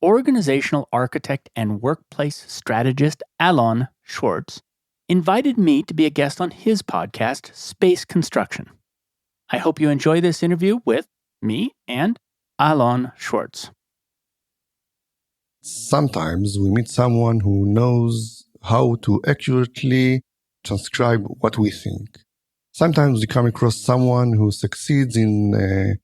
organizational architect and workplace strategist Alon Schwartz invited me to be a guest on his podcast, Space Construction. I hope you enjoy this interview with me and Alon Schwartz. Sometimes we meet someone who knows how to accurately transcribe what we think. Sometimes we come across someone who succeeds in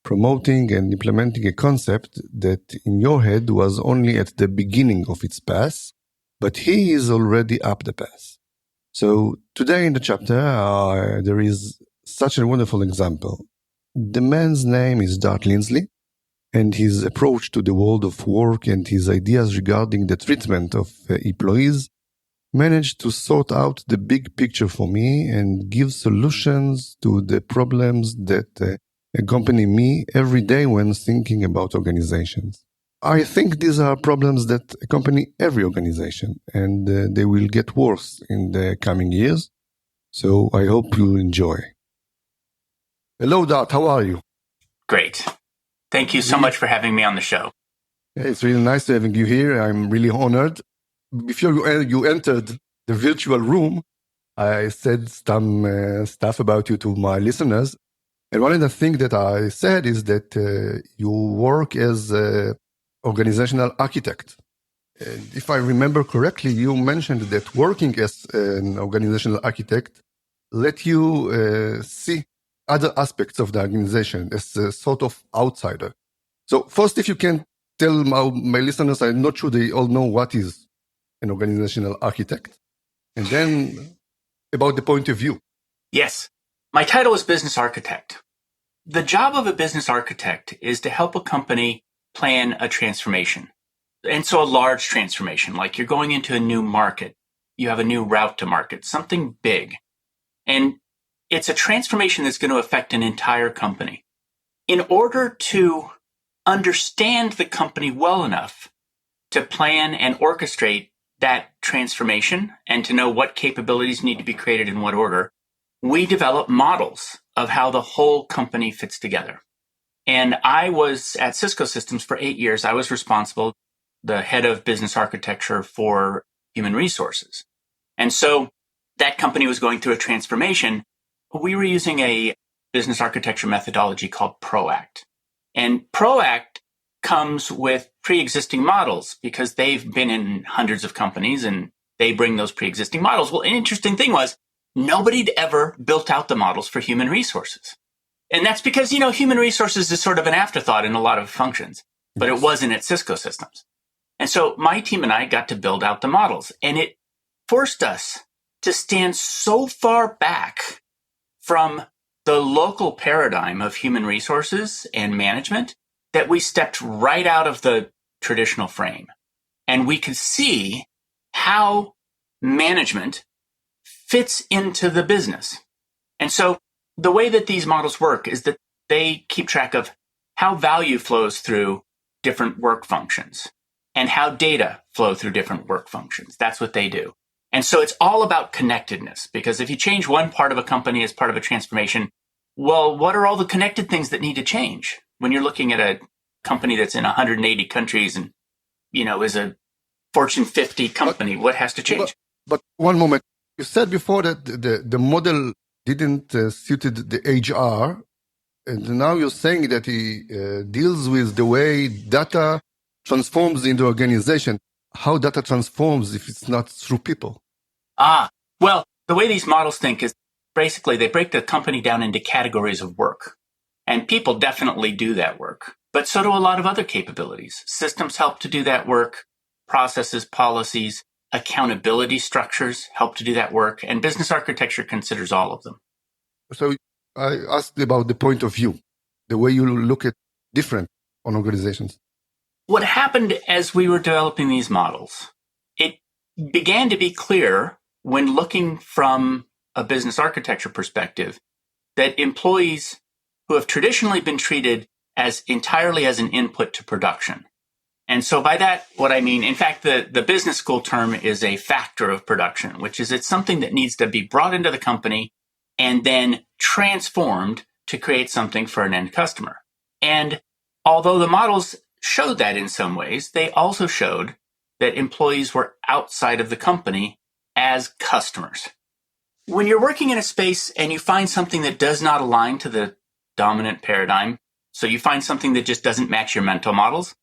promoting and implementing a concept that in your head was only at the beginning of its path, but he is already up the path. So today in the chapter, there is such a wonderful example. The man's name is Dart Lindsley, and his approach to the world of work and his ideas regarding the treatment of employees managed to sort out the big picture for me and give solutions to the problems that accompany me every day when thinking about organizations. I think these are problems that accompany every organization, and they will get worse in the coming years. So I hope you enjoy. Hello, Dart. How are you? Great. Thank you so much for having me on the show. It's really nice having you here. I'm really honored. Before you entered the virtual room, I said some stuff about you to my listeners. And one of the things that I said is that you work as an organizational architect. And if I remember correctly, you mentioned that working as an organizational architect let you see other aspects of the organization as a sort of outsider. So first, if you can tell my listeners, I'm not sure they all know what is an organizational architect. And then about the point of view. Yes. My title is business architect. The job of a business architect is to help a company plan a transformation. And so a large transformation, like you're going into a new market, you have a new route to market, something big. And it's a transformation that's going to affect an entire company. In order to understand the company well enough to plan and orchestrate that transformation and to know what capabilities need to be created in what order, we develop models of how the whole company fits together. And I was at Cisco Systems for 8 years. I was responsible, the head of business architecture for human resources. And so that company was going through a transformation. We were using a business architecture methodology called ProAct. And ProAct comes with pre-existing models because they've been in hundreds of companies and they bring those pre-existing models. Well, an interesting thing was nobody'd ever built out the models for human resources. And that's because, human resources is sort of an afterthought in a lot of functions, but it wasn't at Cisco Systems. And so my team and I got to build out the models, and it forced us to stand so far back from the local paradigm of human resources and management that we stepped right out of the traditional frame. And we could see how management fits into the business. And so the way that these models work is that they keep track of how value flows through different work functions and how data flow through different work functions. That's what they do. And so it's all about connectedness, because if you change one part of a company as part of a transformation, well, what are all the connected things that need to change? When you're looking at a company that's in 180 countries and, is a Fortune 50 company, what has to change? But one moment, you said before that the model didn't suited the HR, and now you're saying that he deals with the way data transforms in the organization. How data transforms if it's not through people? Well, the way these models think is basically they break the company down into categories of work. And people definitely do that work, but so do a lot of other capabilities. Systems help to do that work, processes, policies, accountability structures help to do that work, and business architecture considers all of them. So I asked about the point of view, the way you look at different on organizations. What happened as we were developing these models, it began to be clear when looking from a business architecture perspective that employees who have traditionally been treated as entirely as an input to production. And so by that, what I mean, in fact, the business school term is a factor of production, which is it's something that needs to be brought into the company and then transformed to create something for an end customer. And although the models showed that in some ways, they also showed that employees were outside of the company as customers. When you're working in a space and you find something that does not align to the dominant paradigm, so you find something that just doesn't match your mental models,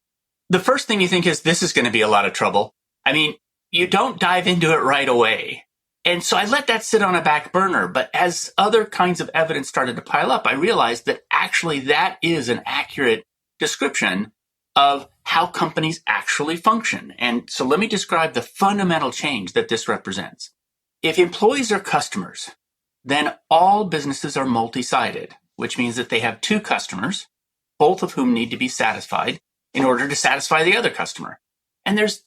the first thing you think is, this is going to be a lot of trouble. I mean, you don't dive into it right away. And so I let that sit on a back burner. But as other kinds of evidence started to pile up, I realized that actually that is an accurate description of how companies actually function. And so let me describe the fundamental change that this represents. If employees are customers, then all businesses are multi-sided, which means that they have two customers, both of whom need to be satisfied in order to satisfy the other customer. And there's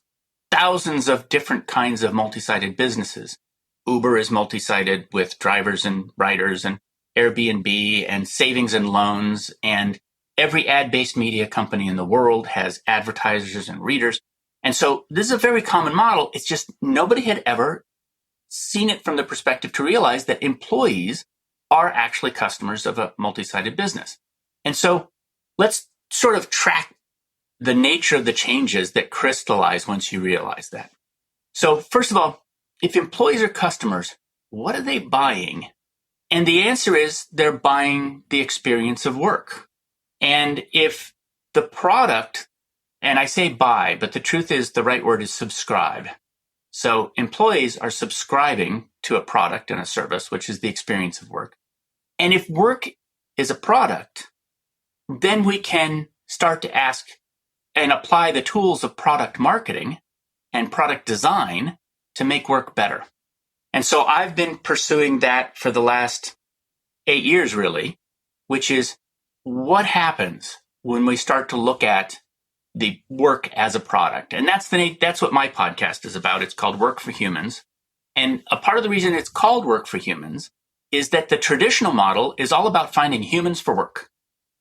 thousands of different kinds of multi-sided businesses. Uber is multi-sided with drivers and riders, and Airbnb and savings and loans, and every ad-based media company in the world has advertisers and readers. And so this is a very common model. It's just nobody had ever seen it from the perspective to realize that employees are actually customers of a multi-sided business. And so let's sort of track the nature of the changes that crystallize once you realize that. So first of all, if employees are customers, what are they buying? And the answer is they're buying the experience of work. And if the product, and I say buy, but the truth is the right word is subscribe. So employees are subscribing to a product and a service, which is the experience of work. And if work is a product, then we can start to ask and apply the tools of product marketing and product design to make work better. And so I've been pursuing that for the last 8 years, really, which is what happens when we start to look at the work as a product. And that's what my podcast is about. It's called Work for Humans. And a part of the reason it's called Work for Humans is that the traditional model is all about finding humans for work.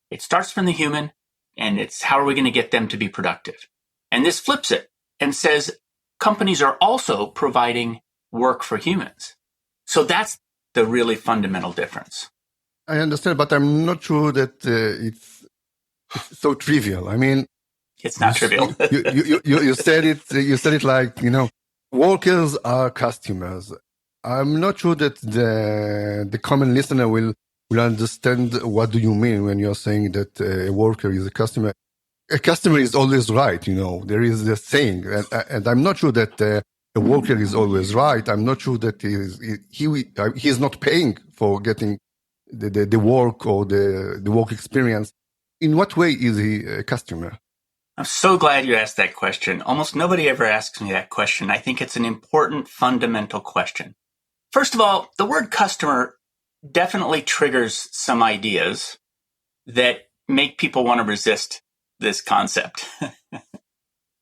It starts from the human, and it's how are we going to get them to be productive? And this flips it and says companies are also providing work for humans. So that's the really fundamental difference. I understand, but I'm not sure that it's so trivial. I mean, it's not trivial. you said it. You said it like, workers are customers. I'm not sure that the common listener will understand what do you mean when you're saying that a worker is a customer. A customer is always right. There is this saying, and I'm not sure that a worker is always right. I'm not sure that he is not paying for getting the work or the work experience. In what way is he a customer? I'm so glad you asked that question. Almost nobody ever asks me that question. I think it's an important fundamental question. First of all, the word customer definitely triggers some ideas that make people want to resist this concept.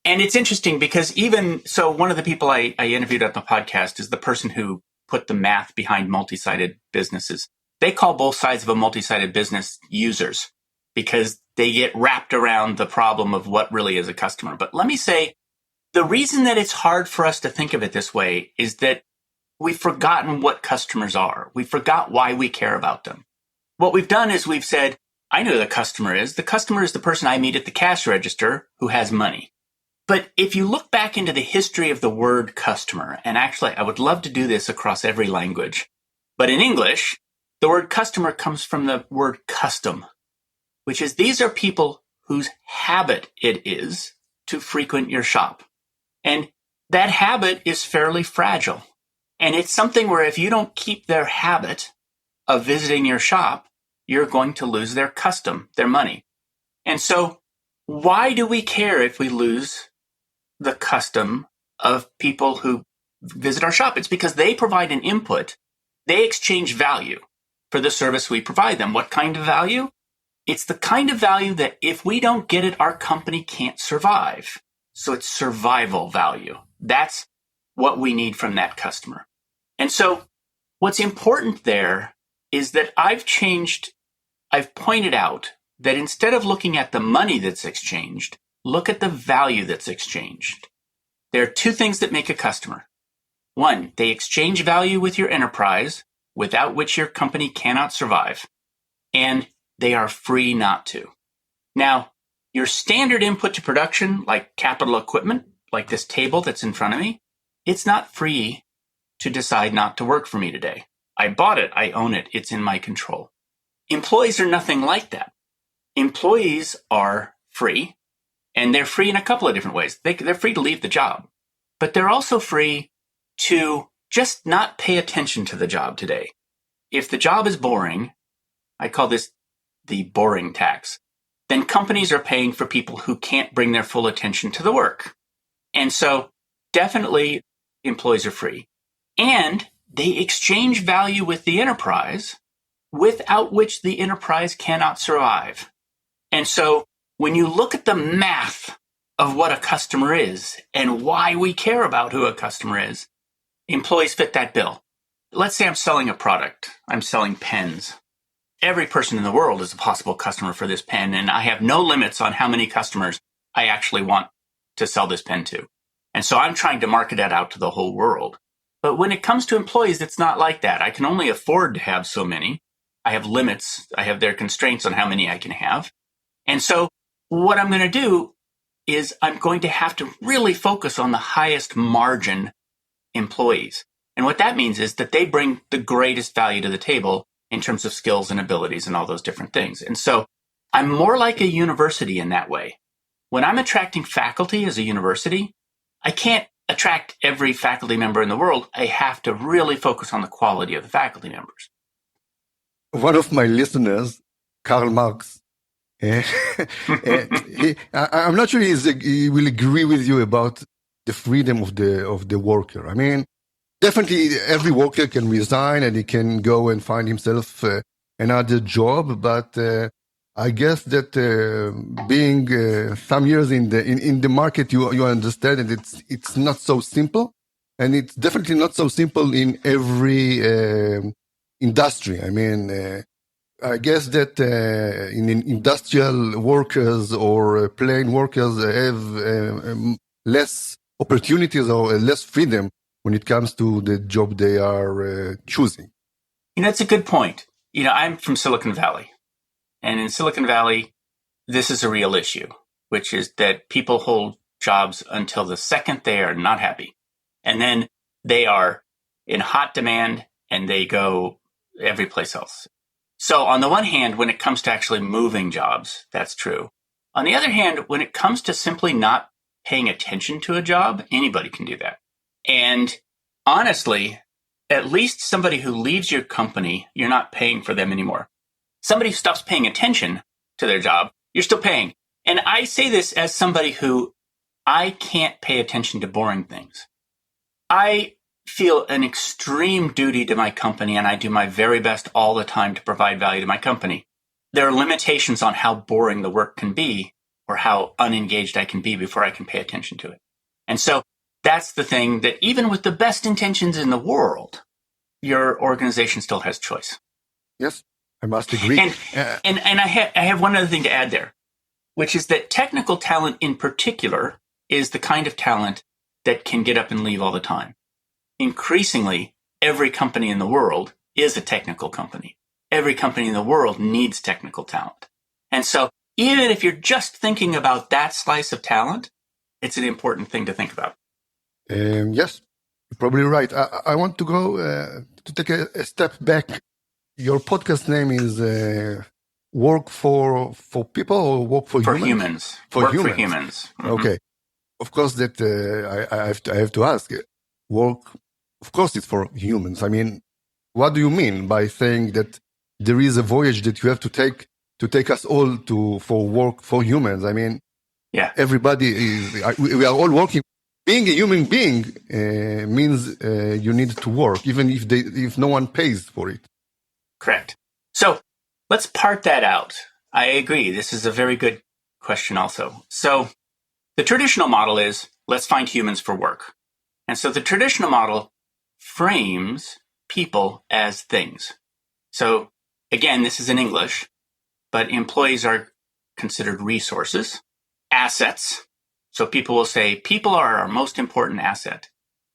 And it's interesting because one of the people I interviewed on the podcast is the person who put the math behind multi-sided businesses. They call both sides of a multi-sided business users because they get wrapped around the problem of what really is a customer. But let me say, the reason that it's hard for us to think of it this way is that we've forgotten what customers are. We forgot why we care about them. What we've done is we've said, I know who the customer is. The customer is the person I meet at the cash register who has money. But if you look back into the history of the word customer, and actually I would love to do this across every language, but in English, the word customer comes from the word custom, which is these are people whose habit it is to frequent your shop. And that habit is fairly fragile. And it's something where if you don't keep their habit of visiting your shop, you're going to lose their custom, their money. And so why do we care if we lose the custom of people who visit our shop? It's because they provide an input. They exchange value for the service we provide them. What kind of value? It's the kind of value that if we don't get it, our company can't survive. So it's survival value. That's what we need from that customer. And so what's important there is that I've pointed out that instead of looking at the money that's exchanged, look at the value that's exchanged. There are two things that make a customer. One, they exchange value with your enterprise, without which your company cannot survive. And they are free not to. Now, Your standard input to production, like capital equipment, like this table that's in front of me, it's not free to decide not to work for me today. I bought it. I own it. It's in my control. Employees are nothing like that. Employees are free, and they're free in a couple of different ways. They're free to leave the job, but they're also free to just not pay attention to the job today. If the job is boring, I call this the boring tax, then companies are paying for people who can't bring their full attention to the work. And so definitely employees are free. And they exchange value with the enterprise, without which the enterprise cannot survive. And so when you look at the math of what a customer is and why we care about who a customer is, employees fit that bill. Let's say I'm selling a product. I'm selling pens. Every person in the world is a possible customer for this pen, and I have no limits on how many customers I actually want to sell this pen to. And so I'm trying to market that out to the whole world. But when it comes to employees, it's not like that. I can only afford to have so many. I have limits. I have their constraints on how many I can have. And so what I'm going to do is I'm going to have to really focus on the highest margin employees. And what that means is that they bring the greatest value to the table in terms of skills and abilities and all those different things. And so I'm more like a university in that way. When I'm attracting faculty as a university, I can't attract every faculty member in the world. I have to really focus on the quality of the faculty members. One of my listeners, Karl Marx, I'm not sure he will agree with you about the freedom of the worker. I mean, definitely every worker can resign and he can go and find himself another job. But I guess that being some years in the market, you understand that it's not so simple, and it's definitely not so simple in every industry. I mean. I guess that in industrial workers or plain workers have less opportunities or less freedom when it comes to the job they are choosing. That's a good point. I'm from Silicon Valley. And in Silicon Valley, this is a real issue, which is that people hold jobs until the second they are not happy. And then they are in hot demand and they go every place else. So on the one hand, when it comes to actually moving jobs, that's true. On the other hand, when it comes to simply not paying attention to a job, anybody can do that. And honestly, at least somebody who leaves your company, you're not paying for them anymore. Somebody who stops paying attention to their job, you're still paying. And I say this as somebody who I can't pay attention to boring things. I feel an extreme duty to my company, and I do my very best all the time to provide value to my company. There are limitations on how boring the work can be or how unengaged I can be before I can pay attention to it. And so that's the thing, that even with the best intentions in the world, your organization still has choice. Yes, I must agree. And I have one other thing to add there, which is that technical talent in particular is the kind of talent that can get up and leave all the time. Increasingly, every company in the world is a technical company. Every company in the world needs technical talent. And so even if you're just thinking about that slice of talent, it's an important thing to think about. Yes, you're probably right. I want to go to take a step back. Your podcast name is Work for People or Work for Humans? For humans. Mm-hmm. Okay. Of course, that I have to ask. Work, of course, it's for humans. I mean, what do you mean by saying that there is a voyage that you have to take us all for work for humans? I mean, yeah, we are all working. Being a human being means you need to work, even if no one pays for it. Correct. So let's part that out. I agree. This is a very good question also. So the traditional model is, let's find humans for work. And so the traditional model frames people as things. So again, this is in English, but employees are considered resources, assets. So people will say, people are our most important asset.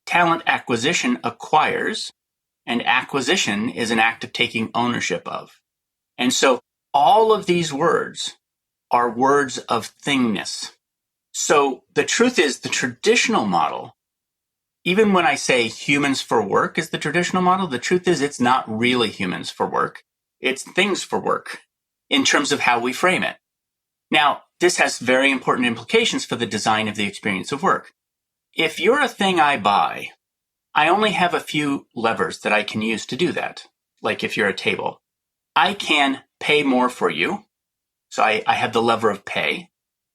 Talent acquisition acquires, and acquisition is an act of taking ownership of. And so all of these words are words of thingness. So the truth is, the traditional model, even when I say humans for work is the traditional model, the truth is it's not really humans for work. It's things for work in terms of how we frame it. Now, this has very important implications for the design of the experience of work. If you're a thing I buy, I only have a few levers that I can use to do that. Like if you're a table, I can pay more for you. So I have the lever of pay,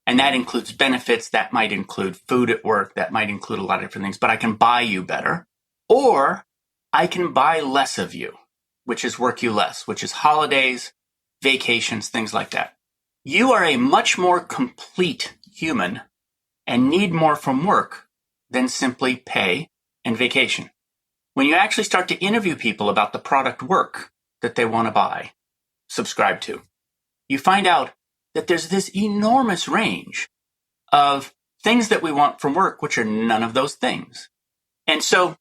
and that includes benefits. That might include food at work. That might include a lot of different things, but I can buy you better, or I can buy less of you, which is work you less, which is holidays, vacations, things like that. You are a much more complete human and need more from work than simply pay and vacation. When you actually start to interview people about the product work that they want to buy, subscribe to, you find out that there's this enormous range of things that we want from work, which are none of those things. And so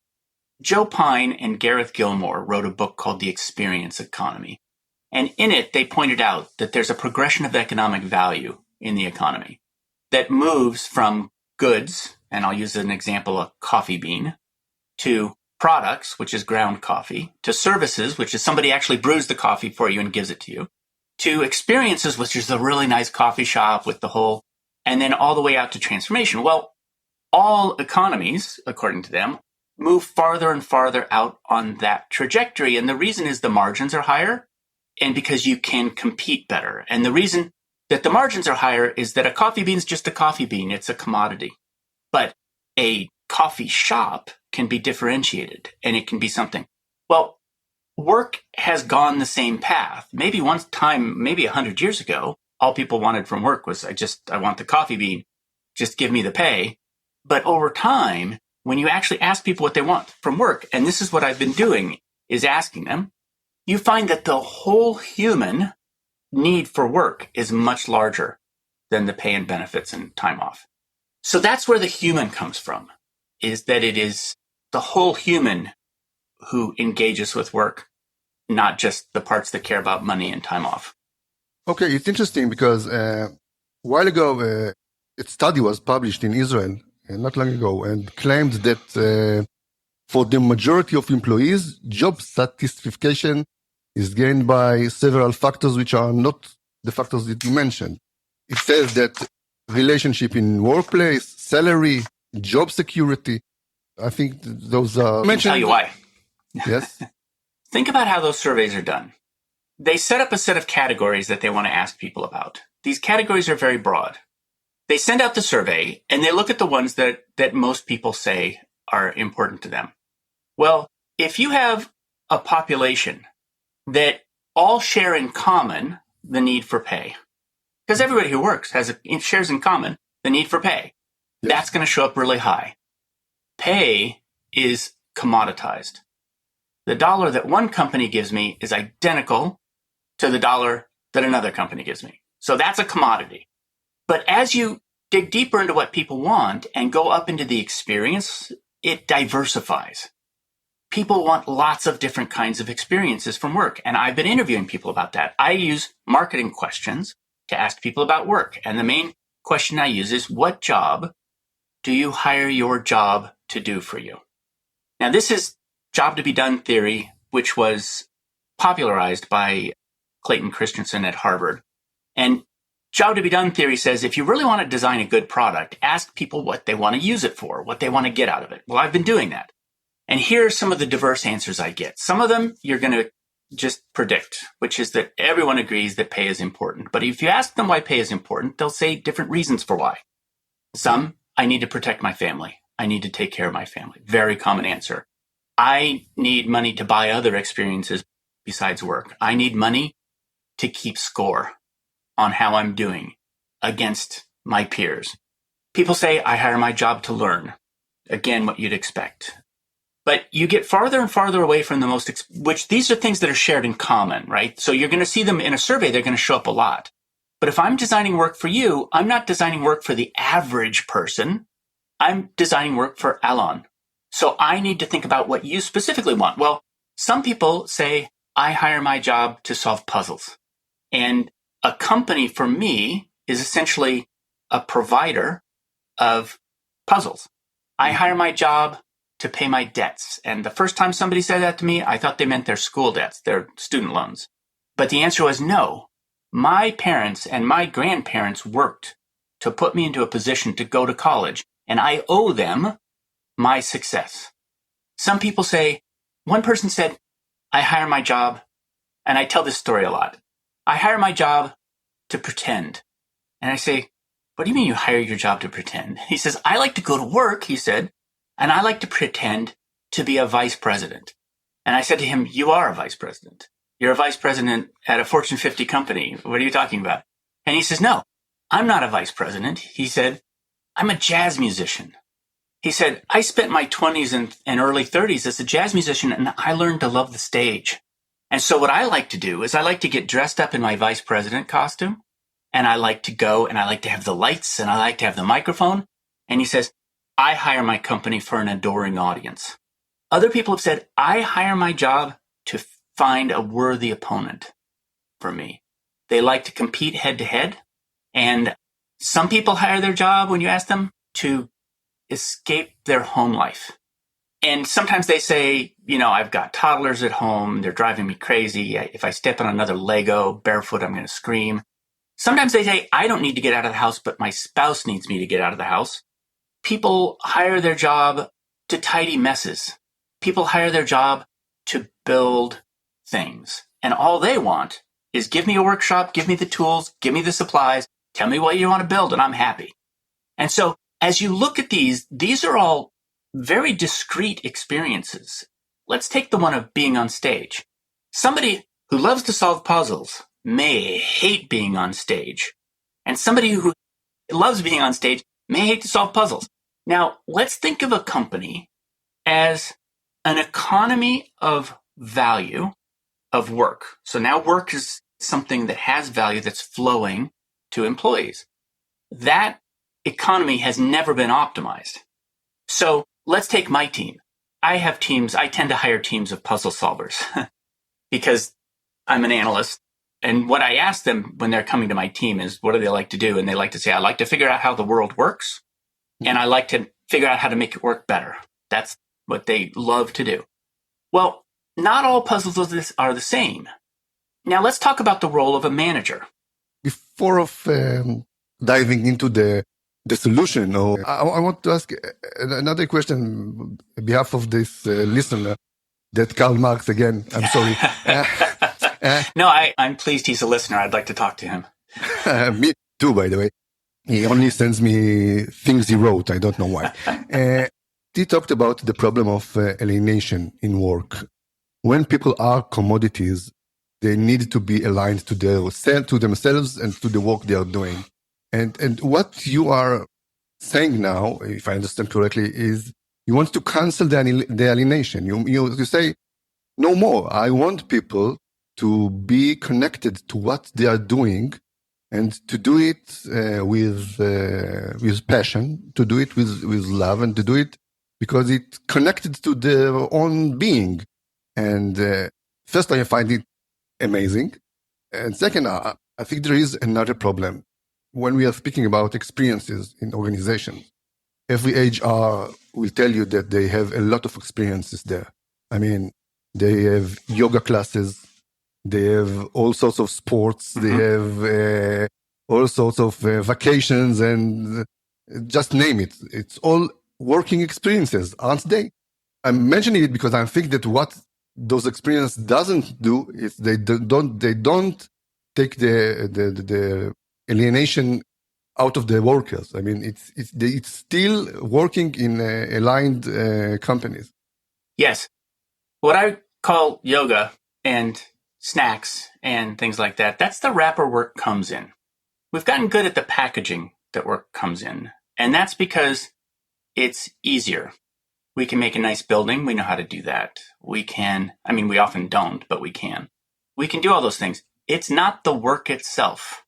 Joe Pine and Gareth Gilmore wrote a book called The Experience Economy. And in it, they pointed out that there's a progression of economic value in the economy that moves from goods, and I'll use as an example a coffee bean, to products, which is ground coffee, to services, which is somebody actually brews the coffee for you and gives it to you, to experiences, which is a really nice coffee shop with the whole, and then all the way out to transformation. Well, all economies, according to them, move farther and farther out on that trajectory. And the reason is the margins are higher, and because you can compete better. And the reason that the margins are higher is that a coffee bean is just a coffee bean. It's a commodity. But a coffee shop can be differentiated, and it can be something. Well, work has gone the same path. Maybe one time, maybe 100 years ago, all people wanted from work was, I want the coffee bean, just give me the pay. But over time, when you actually ask people what they want from work, and this is what I've been doing, is asking them, you find that the whole human need for work is much larger than the pay and benefits and time off. So that's where the human comes from, is that it is the whole human who engages with work, not just the parts that care about money and time off. Okay, it's interesting because a while ago, a study was published in Israel, not long ago, and claimed that for the majority of employees, job satisfaction is gained by several factors which are not the factors that you mentioned. It says that relationship in workplace, salary, job security, I think those are mentioned. I'll tell you why. Yes. Think about how those surveys are done. They set up a set of categories that they want to ask people about. These categories are very broad. They send out the survey and they look at the ones that most people say are important to them. Well, if you have a population that all share in common the need for pay, because everybody who works shares in common the need for pay, Yes. That's going to show up really high. Pay is commoditized. The dollar that one company gives me is identical to the dollar that another company gives me. So that's a commodity. But as you dig deeper into what people want and go up into the experience, it diversifies. People want lots of different kinds of experiences from work. And I've been interviewing people about that. I use marketing questions to ask people about work. And the main question I use is, what job do you hire your job to do for you? Now, this is job to be done theory, which was popularized by Clayton Christensen at Harvard. And job to be done theory says, if you really want to design a good product, ask people what they want to use it for, what they want to get out of it. Well, I've been doing that. And here are some of the diverse answers I get. Some of them you're going to just predict, which is that everyone agrees that pay is important. But if you ask them why pay is important, they'll say different reasons for why. Some, I need to protect my family. I need to take care of my family. Very common answer. I need money to buy other experiences besides work. I need money to keep score on how I'm doing against my peers. People say, I hire my job to learn. Again, what you'd expect. But you get farther and farther away from the most, which these are things that are shared in common, right? So you're going to see them in a survey. They're going to show up a lot. But if I'm designing work for you, I'm not designing work for the average person. I'm designing work for Alon. So I need to think about what you specifically want. Well, some people say, I hire my job to solve puzzles. And a company for me is essentially a provider of puzzles. I hire my job to pay my debts. And the first time somebody said that to me, I thought they meant their school debts, their student loans. But the answer was no. My parents and my grandparents worked to put me into a position to go to college, and I owe them my success. Some people say, one person said, I hire my job, and I tell this story a lot. I hire my job to pretend. And I say, what do you mean you hire your job to pretend? He says, I like to go to work, he said, and I like to pretend to be a vice president. And I said to him, you are a vice president. You're a vice president at a Fortune 50 company. What are you talking about? And he says, no, I'm not a vice president. He said, I'm a jazz musician. He said, I spent my 20s and early 30s as a jazz musician, and I learned to love the stage. And so what I like to do is I like to get dressed up in my vice president costume, and I like to go and I like to have the lights and I like to have the microphone. And he says, I hire my company for an adoring audience. Other people have said, I hire my job to find a worthy opponent for me. They like to compete head to head. And some people hire their job, when you ask them, to escape their home life. And sometimes they say, I've got toddlers at home. They're driving me crazy. If I step on another Lego barefoot, I'm going to scream. Sometimes they say, I don't need to get out of the house, but my spouse needs me to get out of the house. People hire their job to tidy messes. People hire their job to build things. And all they want is give me a workshop, give me the tools, give me the supplies, tell me what you want to build, and I'm happy. And so as you look at these are all very discrete experiences. Let's take the one of being on stage. Somebody who loves to solve puzzles may hate being on stage. And somebody who loves being on stage may hate to solve puzzles. Now, let's think of a company as an economy of value of work. So now work is something that has value that's flowing to employees. That economy has never been optimized. So let's take my team. I tend to hire teams of puzzle solvers because I'm an analyst. And what I ask them when they're coming to my team is, what do they like to do? And they like to say, I like to figure out how the world works. And I like to figure out how to make it work better. That's what they love to do. Well, not all puzzles are the same. Now let's talk about the role of a manager. Before diving into the solution, I want to ask another question on behalf of this listener, that Karl Marx again. I'm sorry. No, I'm pleased he's a listener. I'd like to talk to him. Me too, by the way. He only sends me things he wrote. I don't know why. He talked about the problem of alienation in work. When people are commodities, they need to be aligned to themselves and to the work they are doing. And what you are saying now, if I understand correctly, is you want to cancel the alienation. You say, no more. I want people to be connected to what they are doing and to do it with passion, to do it with love, and to do it because it's connected to their own being. And first, I find it amazing. And second, I think there is another problem. When we are speaking about experiences in organizations, every HR will tell you that they have a lot of experiences there. I mean, they have yoga classes, they have all sorts of sports, they have all sorts of vacations, and just name it. It's all working experiences, aren't they? I'm mentioning it because I think that what those experiences doesn't do is they don't take the alienation out of the workers. I mean, it's still working in aligned companies. Yes. What I call yoga and snacks and things like that, that's the wrapper work comes in. We've gotten good at the packaging that work comes in. And that's because it's easier. We can make a nice building. We know how to do that. We often don't, but we can. We can do all those things. It's not the work itself.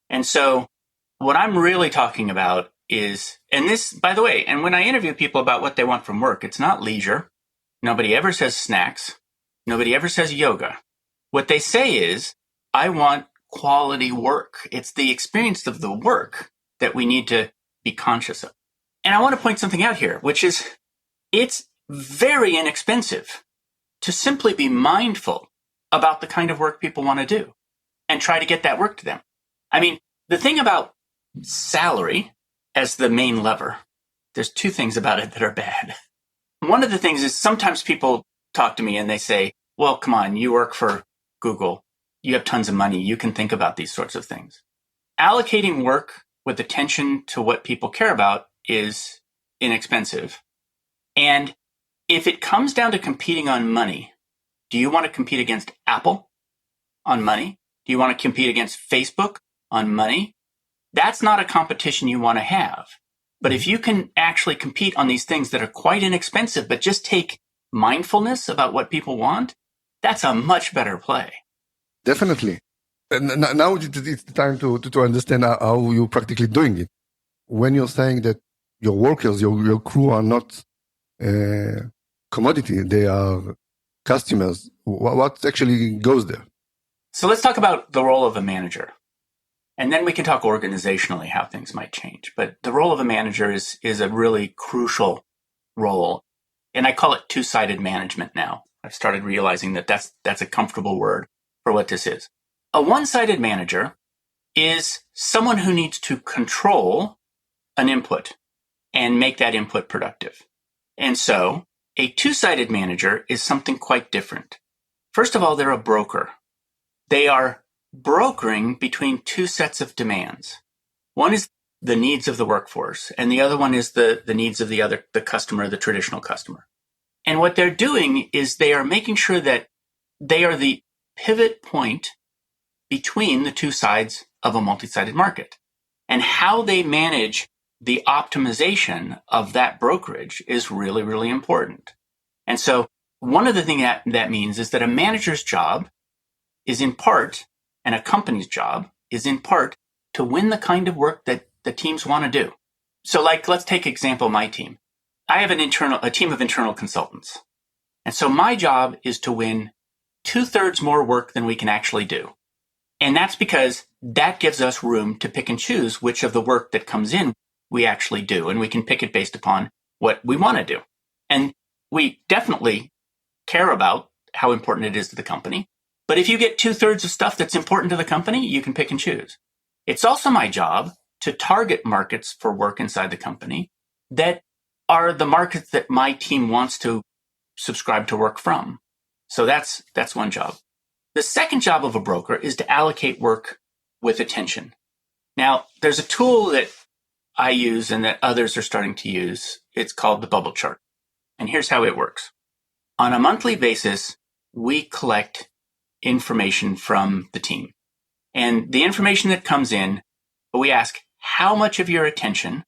And so what I'm really talking about is, and this, by the way, and when I interview people about what they want from work, it's not leisure. Nobody ever says snacks. Nobody ever says yoga. What they say is, I want quality work. It's the experience of the work that we need to be conscious of. And I want to point something out here, which is it's very inexpensive to simply be mindful about the kind of work people want to do and try to get that work to them. I mean, the thing about salary as the main lever, there's two things about it that are bad. One of the things is sometimes people talk to me and they say, well, come on, you work for Google. You have tons of money. You can think about these sorts of things. Allocating work with attention to what people care about is inexpensive. And if it comes down to competing on money, do you want to compete against Apple on money? Do you want to compete against Facebook on money? That's not a competition you want to have. But if you can actually compete on these things that are quite inexpensive, but just take mindfulness about what people want, that's a much better play. Definitely. And now it's the time to understand how you're practically doing it. When you're saying that your workers, your crew are not commodity, they are customers, what actually goes there? So let's talk about the role of a manager. And then we can talk organizationally how things might change. But the role of a manager is a really crucial role. And I call it two-sided management now. I've started realizing that that's a comfortable word for what this is. A one-sided manager is someone who needs to control an input and make that input productive. And so a two-sided manager is something quite different. First of all, they're a broker. They are brokering between two sets of demands. One is the needs of the workforce, and the other one is the needs of the customer, the traditional customer. And what they're doing is they are making sure that they are the pivot point between the two sides of a multi-sided market. And how they manage the optimization of that brokerage is really, really important. And so one of the things that means is that a manager's job is in part, and a company's job is in part, to win the kind of work that the teams want to do. So let's take example my team. I have a team of internal consultants. And so my job is to win 2/3 more work than we can actually do. And that's because that gives us room to pick and choose which of the work that comes in we actually do. And we can pick it based upon what we want to do. And we definitely care about how important it is to the company. But if you get 2/3 of stuff that's important to the company, you can pick and choose. It's also my job to target markets for work inside the company that are the markets that my team wants to subscribe to work from. So that's one job. The second job of a broker is to allocate work with attention. Now, there's a tool that I use and that others are starting to use. It's called the bubble chart. And here's how it works. On a monthly basis, we collect information from the team. And the information that comes in, we ask how much of your attention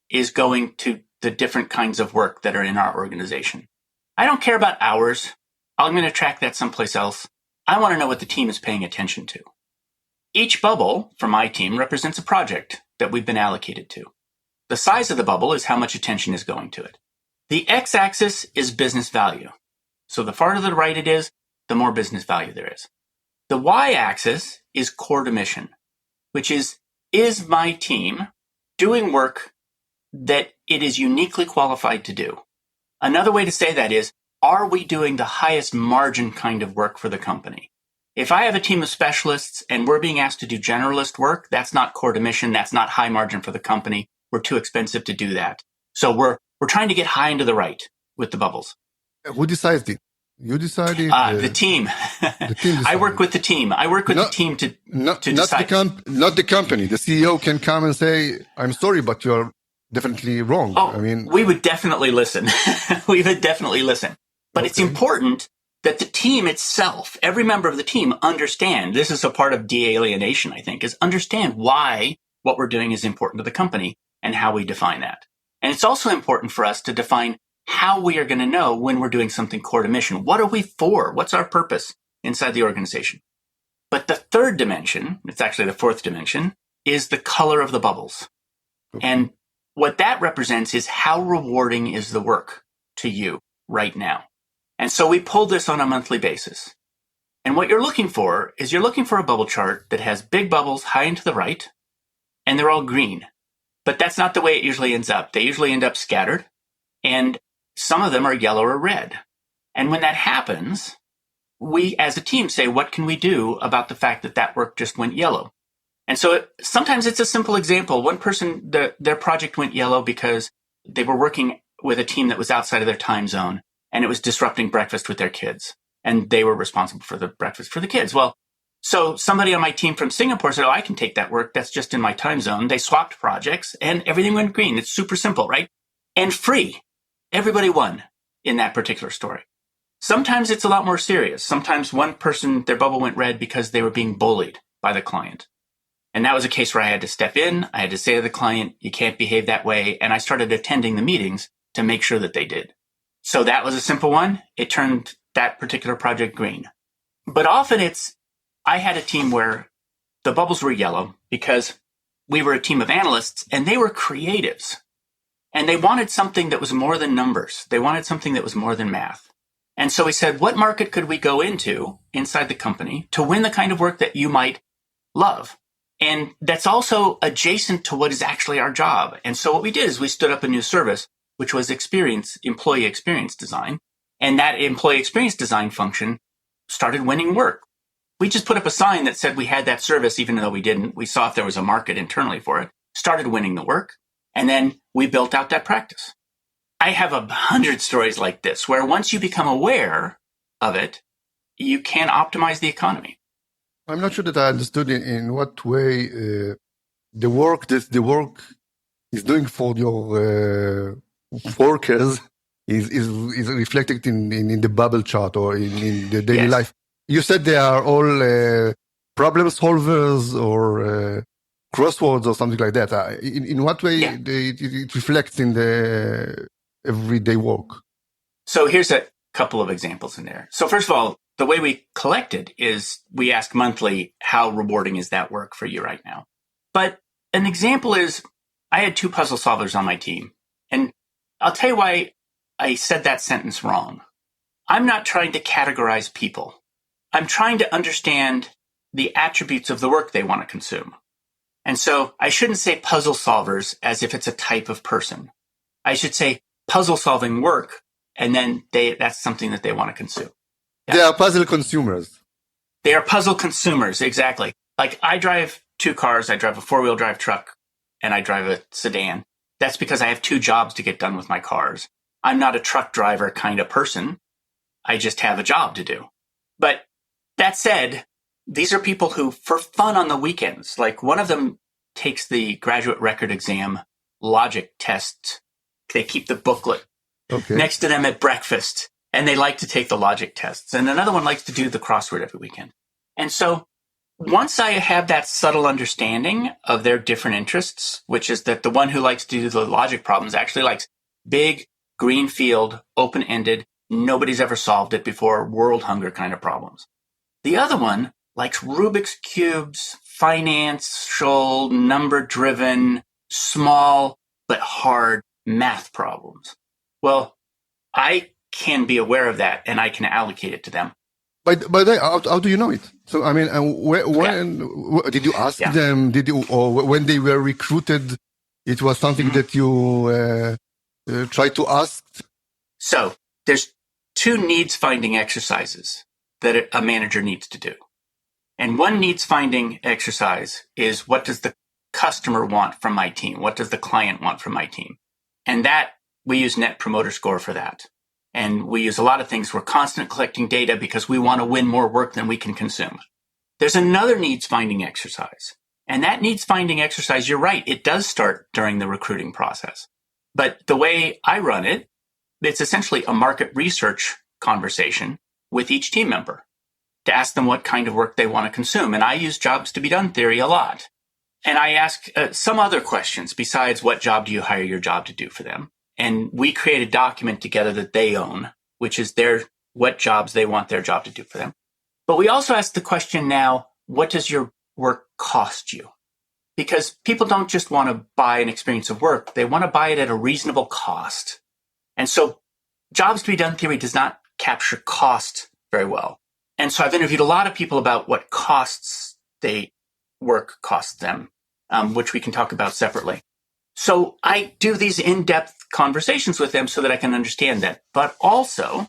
is going to the different kinds of work that are in our organization. I don't care about hours. I'm going to track that someplace else. I want to know what the team is paying attention to. Each bubble for my team represents a project that we've been allocated to. The size of the bubble is how much attention is going to it. The x-axis is business value. So the farther to the right it is, the more business value there is. The y-axis is core to mission, which is my team doing work that it is uniquely qualified to do? Another way to say that is, are we doing the highest margin kind of work for the company? If I have a team of specialists and we're being asked to do generalist work, that's not core to mission. That's not high margin for the company. We're too expensive to do that. So we're trying to get high and to the right with the bubbles. Who decides it? You decided? The team. The team I work with the team. I work with the team to decide. Not the company. The CEO can come and say, I'm sorry, but you're definitely wrong. Oh, we would definitely listen. We would definitely listen. But It's important that the team itself, every member of the team understand, this is a part of de-alienation, I think, is understand why what we're doing is important to the company and how we define that. And it's also important for us to define how we are going to know when we're doing something core to mission. What are we for? What's our purpose inside the organization? But the third dimension, it's actually the fourth dimension, is the color of the bubbles. Okay. And what that represents is how rewarding is the work to you right now. And so we pull this on a monthly basis. And what you're looking for a bubble chart that has big bubbles high and to the right, and they're all green. But that's not the way it usually ends up. They usually end up scattered, and some of them are yellow or red. And when that happens, we as a team say, what can we do about the fact that that work just went yellow? And so sometimes it's a simple example. One person, their project went yellow because they were working with a team that was outside of their time zone, and it was disrupting breakfast with their kids. And they were responsible for the breakfast for the kids. Well, so somebody on my team from Singapore said, oh, I can take that work. That's just in my time zone. They swapped projects and everything went green. It's super simple, right? And free. Everybody won in that particular story. Sometimes it's a lot more serious. Sometimes one person, their bubble went red because they were being bullied by the client. And that was a case where I had to step in. I had to say to the client, you can't behave that way. And I started attending the meetings to make sure that they did. So that was a simple one. It turned that particular project green. But often I had a team where the bubbles were yellow because we were a team of analysts and they were creatives. And they wanted something that was more than numbers. They wanted something that was more than math. And so we said, what market could we go into inside the company to win the kind of work that you might love? And that's also adjacent to what is actually our job. And so what we did is we stood up a new service, which was employee experience design. And that employee experience design function started winning work. We just put up a sign that said we had that service, even though we didn't. We saw if there was a market internally for it, started winning the work, and then we built out that practice. I have 100 stories like this, where once you become aware of it, you can optimize the economy. I'm not sure that I understood in what way the work is doing for your workers is reflected in the bubble chart or in the daily life. You said they are all problem solvers or crosswords or something like that. In what way it reflects in the everyday work? So here's a couple of examples in there. So first of all, the way we collect it is we ask monthly, how rewarding is that work for you right now? But an example is I had 2 puzzle solvers on my team. And I'll tell you why I said that sentence wrong. I'm not trying to categorize people. I'm trying to understand the attributes of the work they want to consume. And so I shouldn't say puzzle solvers as if it's a type of person. I should say puzzle solving work, and then that's something that they want to consume. Yeah. They are puzzle consumers. They are puzzle consumers, exactly. Like I drive 2 cars. I drive a 4-wheel drive truck and I drive a sedan. That's because I have 2 jobs to get done with my cars. I'm not a truck driver kind of person. I just have a job to do. But that said, these are people who, for fun on the weekends, like one of them takes the graduate record exam logic test. They keep the booklet next to them at breakfast, and they like to take the logic tests. And another one likes to do the crossword every weekend. And so once I have that subtle understanding of their different interests, which is that the one who likes to do the logic problems actually likes big, greenfield, open-ended, nobody's ever solved it before, world hunger kind of problems. The other one likes Rubik's Cubes, financial, number-driven, small, but hard math problems. Well, I can be aware of that, and I can allocate it to them. By the way, how do you know it? So, I mean, when did you ask them? Or when they were recruited, it was something that you tried to ask? So, there's 2 needs-finding exercises that a manager needs to do. And one needs-finding exercise is, what does the customer want from my team? What does the client want from my team? And that, we use Net Promoter Score for that. And we use a lot of things. We're constantly collecting data because we want to win more work than we can consume. There's another needs-finding exercise. And that needs-finding exercise, you're right, it does start during the recruiting process. But the way I run it, it's essentially a market research conversation with each team member to ask them what kind of work they want to consume. And I use jobs to be done theory a lot. And I ask some other questions besides what job do you hire your job to do for them? And we create a document together that they own, which is what jobs they want their job to do for them. But we also ask the question now, what does your work cost you? Because people don't just want to buy an experience of work. They want to buy it at a reasonable cost. And so jobs to be done theory does not capture cost very well. And so I've interviewed a lot of people about what work costs them, which we can talk about separately. So I do these in-depth conversations with them so that I can understand that. But also,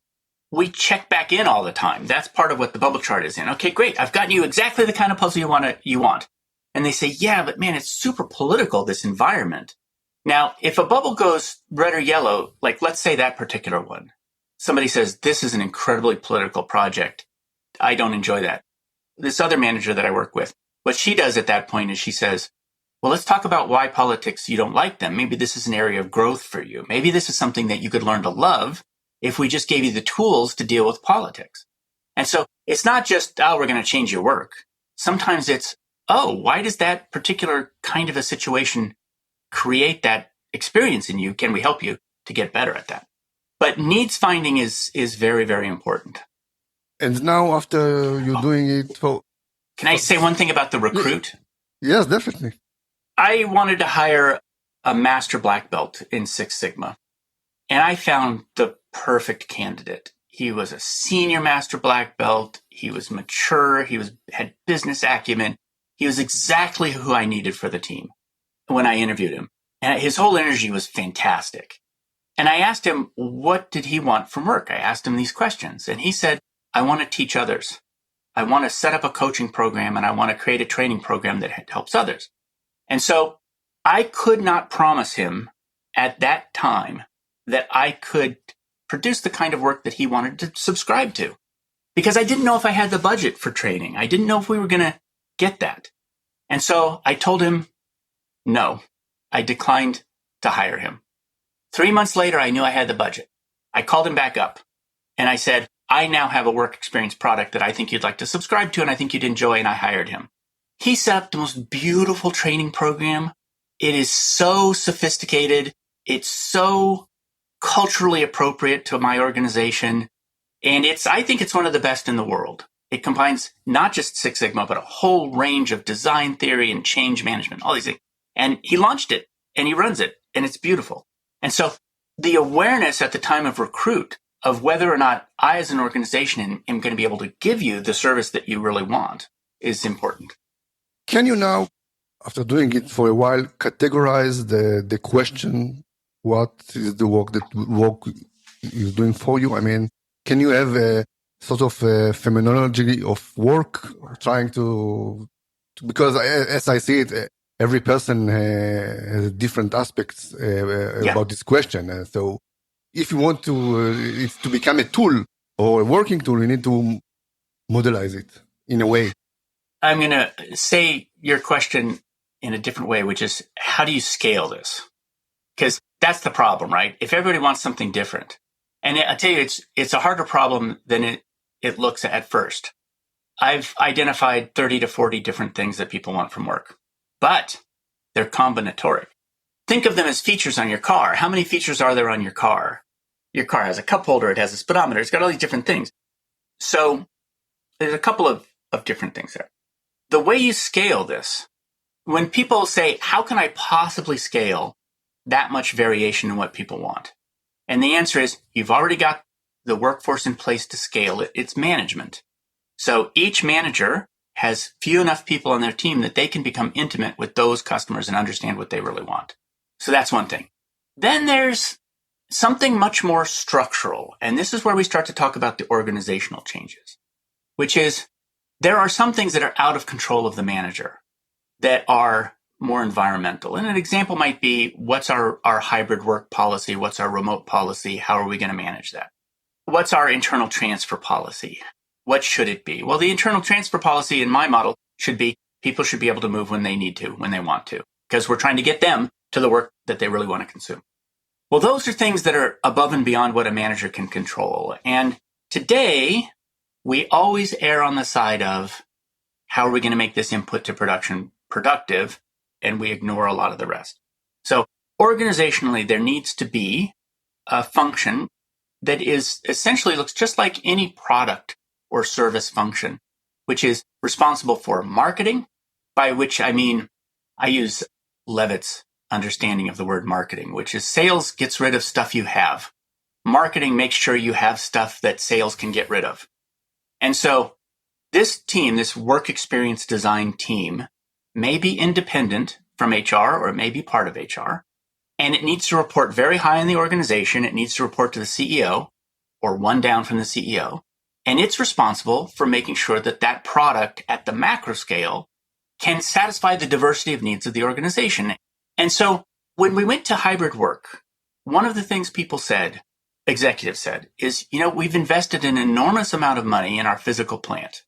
we check back in all the time. That's part of what the bubble chart is in. Okay, great. I've gotten you exactly the kind of puzzle you want. And they say, yeah, but man, it's super political, this environment. Now, if a bubble goes red or yellow, like let's say that particular one, somebody says, this is an incredibly political project. I don't enjoy that. This other manager that I work with, what she does at that point is she says, well, let's talk about why politics, you don't like them. Maybe this is an area of growth for you. Maybe this is something that you could learn to love if we just gave you the tools to deal with politics. And so it's not just, oh, we're going to change your work. Sometimes it's, oh, why does that particular kind of a situation create that experience in you? Can we help you to get better at that? But needs finding is very, very important. And now after you're doing it for... Can I say one thing about the recruit? Yes, definitely. I wanted to hire a master black belt in Six Sigma, and I found the perfect candidate. He was a senior master black belt. He was mature. He had business acumen. He was exactly who I needed for the team when I interviewed him. And his whole energy was fantastic. And I asked him, what did he want from work? I asked him these questions, and he said, I want to teach others. I want to set up a coaching program, and I want to create a training program that helps others. And so I could not promise him at that time that I could produce the kind of work that he wanted to subscribe to, because I didn't know if I had the budget for training. I didn't know if we were going to get that. And so I told him, no, I declined to hire him. 3 months later, I knew I had the budget. I called him back up and I said, I now have a work experience product that I think you'd like to subscribe to and I think you'd enjoy, and I hired him. He set up the most beautiful training program. It is so sophisticated. It's so culturally appropriate to my organization. And I think it's one of the best in the world. It combines not just Six Sigma, but a whole range of design theory and change management, all these things. And he launched it and he runs it and it's beautiful. And so the awareness at the time of recruit of whether or not I as an organization am going to be able to give you the service that you really want is important. Can you now, after doing it for a while, categorize the question, what is the work is doing for you? I mean, can you have a sort of a phenomenology of work, trying to because as I see it, every person has different aspects about this question. So if you want it to become a tool or a working tool, you need to modelize it in a way. I'm going to say your question in a different way, which is, how do you scale this? Because that's the problem, right? If everybody wants something different, and I tell you, it's a harder problem than it looks at first. I've identified 30 to 40 different things that people want from work, but they're combinatoric. Think of them as features on your car. How many features are there on your car? Your car has a cup holder, it has a speedometer, it's got all these different things. So there's a couple of different things there. The way you scale this, when people say, how can I possibly scale that much variation in what people want? And the answer is, you've already got the workforce in place to scale it. It's management. So each manager has few enough people on their team that they can become intimate with those customers and understand what they really want. So that's one thing. Then there's something much more structural. And this is where we start to talk about the organizational changes, which is there are some things that are out of control of the manager that are more environmental. And an example might be, what's our hybrid work policy? What's our remote policy? How are we going to manage that? What's our internal transfer policy? What should it be? Well, the internal transfer policy in my model should be people should be able to move when they need to, when they want to, because we're trying to get them to the work that they really want to consume. Well, those are things that are above and beyond what a manager can control. And today, we always err on the side of how are we going to make this input to production productive, and we ignore a lot of the rest. So organizationally, there needs to be a function that is essentially looks just like any product or service function, which is responsible for marketing, by which I mean, I use Levitt's understanding of the word marketing, which is sales gets rid of stuff you have. Marketing makes sure you have stuff that sales can get rid of. And so this team, this work experience design team, may be independent from HR or it may be part of HR, and it needs to report very high in the organization. It needs to report to the CEO or one down from the CEO, and it's responsible for making sure that that product at the macro scale can satisfy the diversity of needs of the organization. And so when we went to hybrid work, one of the things people said, executives said, is, we've invested an enormous amount of money in our physical plant.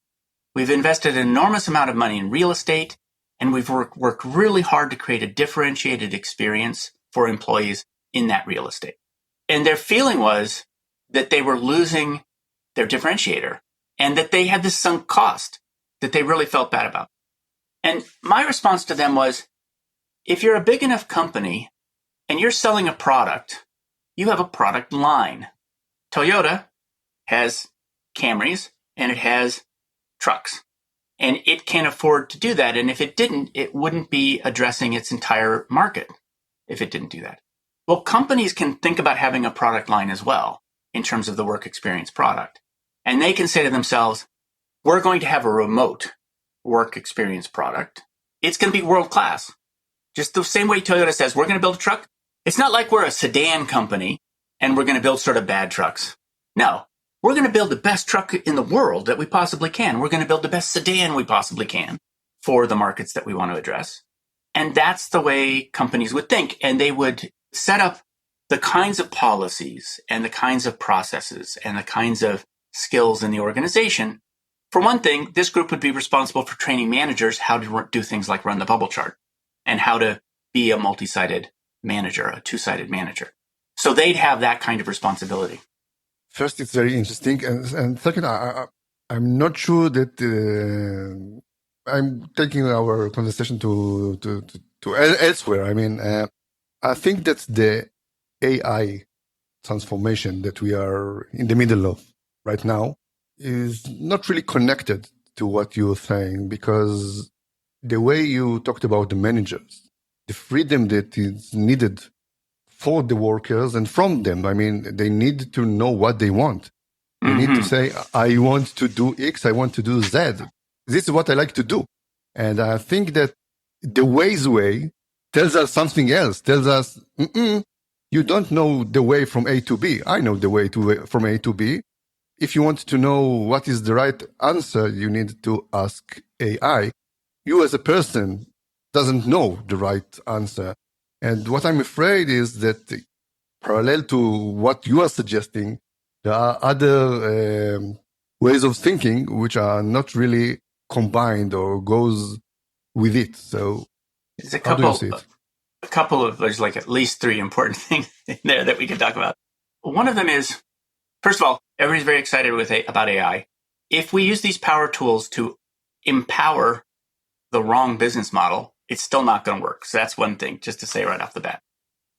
We've invested an enormous amount of money in real estate, and we've worked really hard to create a differentiated experience for employees in that real estate. And their feeling was that they were losing their differentiator and that they had this sunk cost that they really felt bad about. And my response to them was, if you're a big enough company and you're selling a product, you have a product line. Toyota has Camrys and it has trucks, and it can afford to do that. And if it didn't, it wouldn't be addressing its entire market if it didn't do that. Well, companies can think about having a product line as well in terms of the work experience product. And they can say to themselves, we're going to have a remote work experience product. It's going to be world class. Just the same way Toyota says, we're going to build a truck. It's not like we're a sedan company and we're going to build sort of bad trucks. No, we're going to build the best truck in the world that we possibly can. We're going to build the best sedan we possibly can for the markets that we want to address. And that's the way companies would think. And they would set up the kinds of policies and the kinds of processes and the kinds of skills in the organization. For one thing, this group would be responsible for training managers how to do things like run the bubble chart and how to be a multi-sided manager, a two-sided manager. So they'd have that kind of responsibility. First, it's very interesting. And second, I'm not sure that I'm taking our conversation to elsewhere. I mean, I think that the AI transformation that we are in the middle of right now is not really connected to what you're saying, because the way you talked about the managers, the freedom that is needed for the workers and from them. I mean, they need to know what they want. They need to say, I want to do X, I want to do Z. This is what I like to do. And I think that the Waze way tells us something else, tells us, you don't know the way from A to B. I know the way from A to B. If you want to know what is the right answer, you need to ask AI. You as a person doesn't know the right answer. And what I'm afraid is that parallel to what you are suggesting, there are other ways of thinking which are not really combined or goes with it. So there's a how do you see it? there's like at least three important things in there that we can talk about. One of them is, first of all, everybody's very excited about AI. If we use these power tools to empower the wrong business model, it's still not going to work. So that's one thing, just to say right off the bat.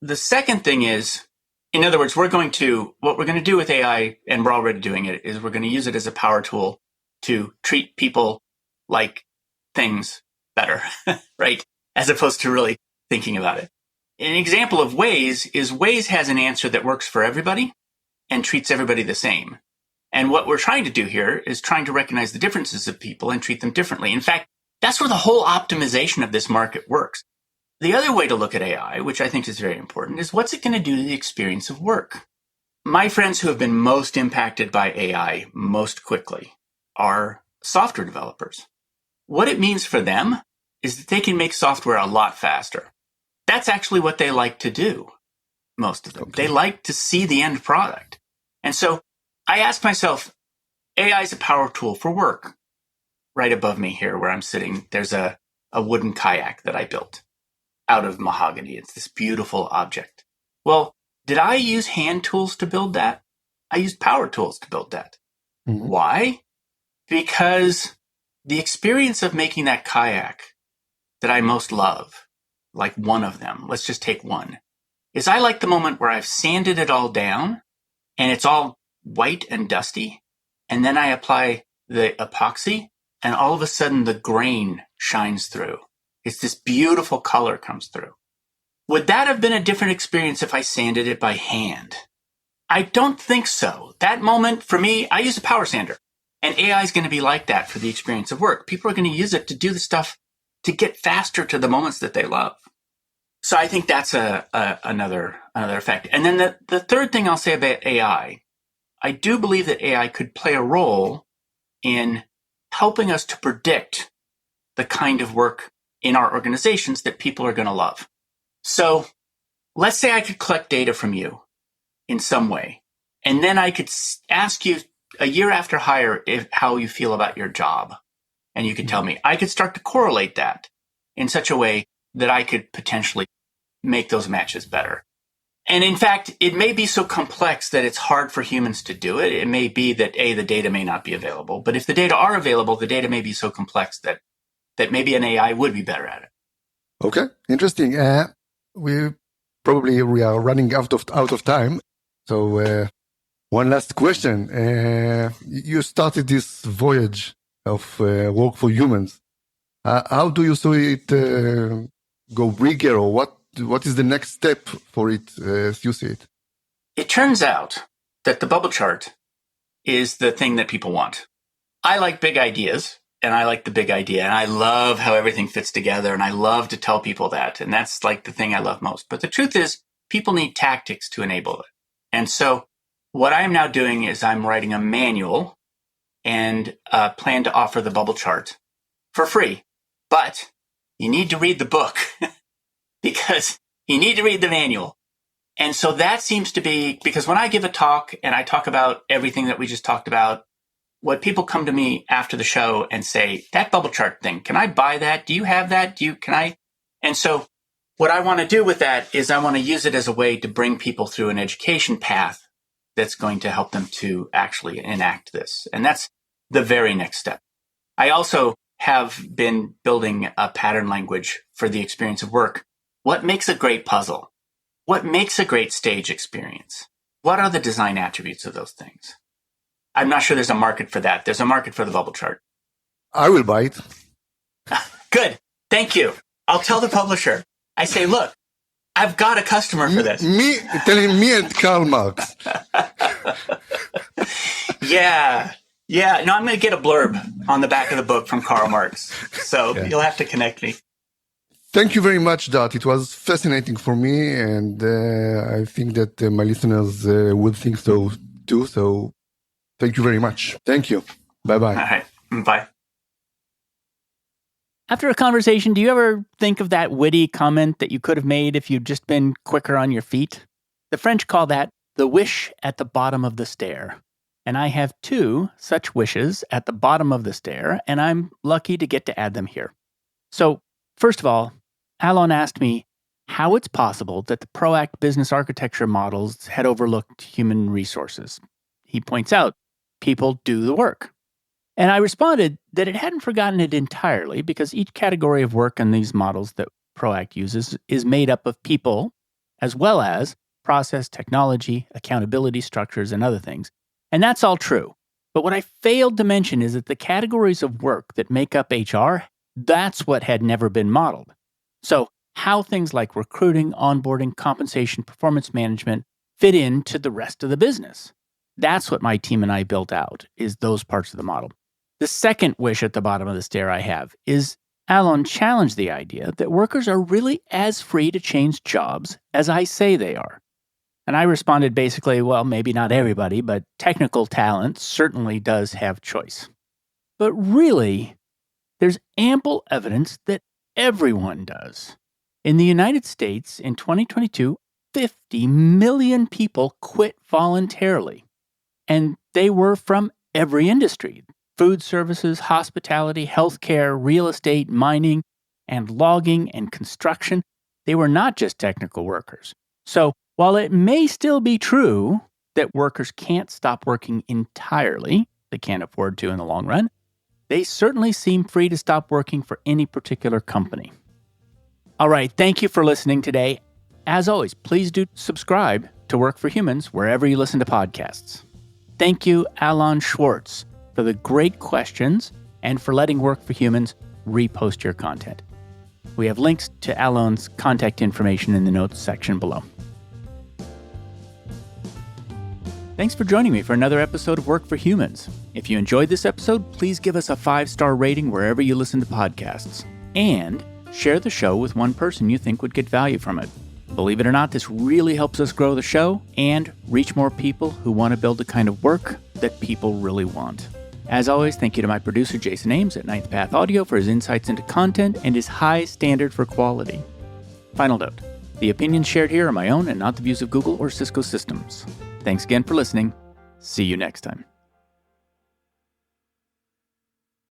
The second thing is, in other words, what we're going to do with AI, and we're already doing it, is we're going to use it as a power tool to treat people like things better, right? As opposed to really thinking about it. An example of Waze is Waze has an answer that works for everybody and treats everybody the same. And what we're trying to do here is trying to recognize the differences of people and treat them differently. In fact, that's where the whole optimization of this market works. The other way to look at AI, which I think is very important, is what's it going to do to the experience of work? My friends who have been most impacted by AI most quickly are software developers. What it means for them is that they can make software a lot faster. That's actually what they like to do, most of them. Okay. They like to see the end product. And so I ask myself, AI is a power tool for work. Right above me here where I'm sitting, there's a wooden kayak that I built out of mahogany. It's this beautiful object. Well, did I use hand tools to build that? I used power tools to build that. Mm-hmm. Why? Because the experience of making that kayak that I most love, like one of them, let's just take one, is I like the moment where I've sanded it all down and it's all white and dusty. And then I apply the epoxy and all of a sudden the grain shines through. It's this beautiful color comes through. Would that have been a different experience if I sanded it by hand? I don't think so. That moment for me, I use a power sander. And AI is going to be like that for the experience of work. People are going to use it to do the stuff to get faster to the moments that they love. So I think that's another effect. And then the third thing I'll say about AI, I do believe that AI could play a role in helping us to predict the kind of work in our organizations that people are going to love. So let's say I could collect data from you in some way, and then I could ask you a year after hire how you feel about your job. And you could tell me. I could start to correlate that in such a way that I could potentially make those matches better. And in fact, it may be so complex that it's hard for humans to do it. It may be that the data may not be available. But if the data are available, the data may be so complex that maybe an AI would be better at it. Okay, interesting. We are running out of time. So one last question. You started this voyage of work for humans. How do you see it go bigger, or what is the next step for it as you see it? It turns out that the bubble chart is the thing that people want. I like big ideas, and I like the big idea, and I love how everything fits together, and I love to tell people that, and that's like the thing I love most. But the truth is, people need tactics to enable it. And so what I'm now doing is I'm writing a manual and plan to offer the bubble chart for free. But you need to read the book because you need to read the manual. And so that seems to be, because when I give a talk and I talk about everything that we just talked about, what people come to me after the show and say, that bubble chart thing, can I buy that? Do you have that? Can I? And so what I want to do with that is I want to use it as a way to bring people through an education path that's going to help them to actually enact this. And that's the very next step. I also have been building a pattern language for the experience of work. What makes a great puzzle? What makes a great stage experience? What are the design attributes of those things? I'm not sure there's a market for that. There's a market for the bubble chart. I will buy it. Good. Thank you. I'll tell the publisher. I say, look, I've got a customer for this. Telling me and Karl Marx. Yeah. No, I'm going to get a blurb on the back of the book from Karl Marx. So You'll have to connect me. Thank you very much, Dart. It was fascinating for me, and I think that my listeners will think so too. So thank you very much. Thank you. Bye-bye. All right. Bye. After a conversation, do you ever think of that witty comment that you could have made if you'd just been quicker on your feet? The French call that the wish at the bottom of the stair. And I have 2 such wishes at the bottom of the stair, and I'm lucky to get to add them here. So, first of all, Alon asked me how it's possible that the ProAct business architecture models had overlooked human resources. He points out, people do the work. And I responded that it hadn't forgotten it entirely because each category of work in these models that ProAct uses is made up of people, as well as process, technology, accountability structures, and other things. And that's all true. But what I failed to mention is that the categories of work that make up HR, that's what had never been modeled. So how things like recruiting, onboarding, compensation, performance management fit into the rest of the business. That's what my team and I built out, is those parts of the model. The second wish at the bottom of the stair I have is Alon challenged the idea that workers are really as free to change jobs as I say they are. And I responded basically, well, maybe not everybody, but technical talent certainly does have choice. But really, there's ample evidence that everyone does. In the United States, in 2022, 50 million people quit voluntarily. And they were from every industry: food services, hospitality, healthcare, real estate, mining, and logging and construction. They were not just technical workers. So while it may still be true that workers can't stop working entirely, they can't afford to in the long run, they certainly seem free to stop working for any particular company. All right, thank you for listening today. As always, please do subscribe to Work for Humans wherever you listen to podcasts. Thank you, Alon Schwartz, for the great questions and for letting Work for Humans repost your content. We have links to Alon's contact information in the notes section below. Thanks for joining me for another episode of Work for Humans. If you enjoyed this episode, please give us a 5-star rating wherever you listen to podcasts. And share the show with one person you think would get value from it. Believe it or not, this really helps us grow the show and reach more people who want to build the kind of work that people really want. As always, thank you to my producer, Jason Ames at Ninth Path Audio for his insights into content and his high standard for quality. Final note, the opinions shared here are my own and not the views of Google or Cisco Systems. Thanks again for listening. See you next time.